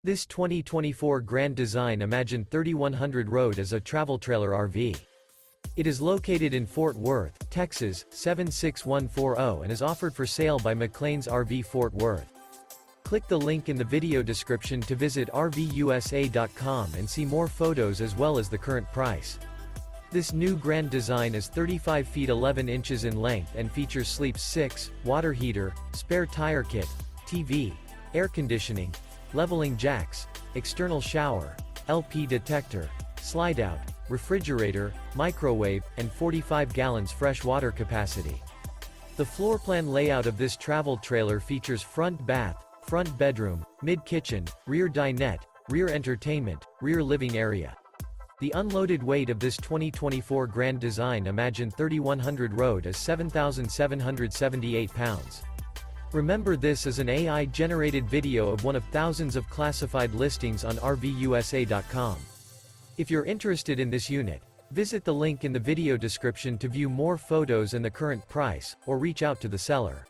This 2024 Grand Design Imagine 3100 Road is a travel trailer RV. It is located in Fort Worth, Texas, 76140 and is offered for sale by McClain's RV Fort Worth. Click the link in the video description to visit RVUSA.com and see more photos as well as the current price. This new Grand Design is 35 feet 11 inches in length and features Sleeps 6, water heater, spare tire kit, TV, air conditioning, leveling jacks, external shower, LP detector, slide-out, refrigerator, microwave, and 45 gallons fresh water capacity. The floor plan layout of this travel trailer features front bath, front bedroom, mid-kitchen, rear dinette, rear entertainment, rear living area. The unloaded weight of this 2024 Grand Design Imagine 3100 Road is 7,778 pounds. Remember, this is an AI-generated video of one of thousands of classified listings on RVUSA.com. If you're interested in this unit, visit the link in the video description to view more photos and the current price, or reach out to the seller.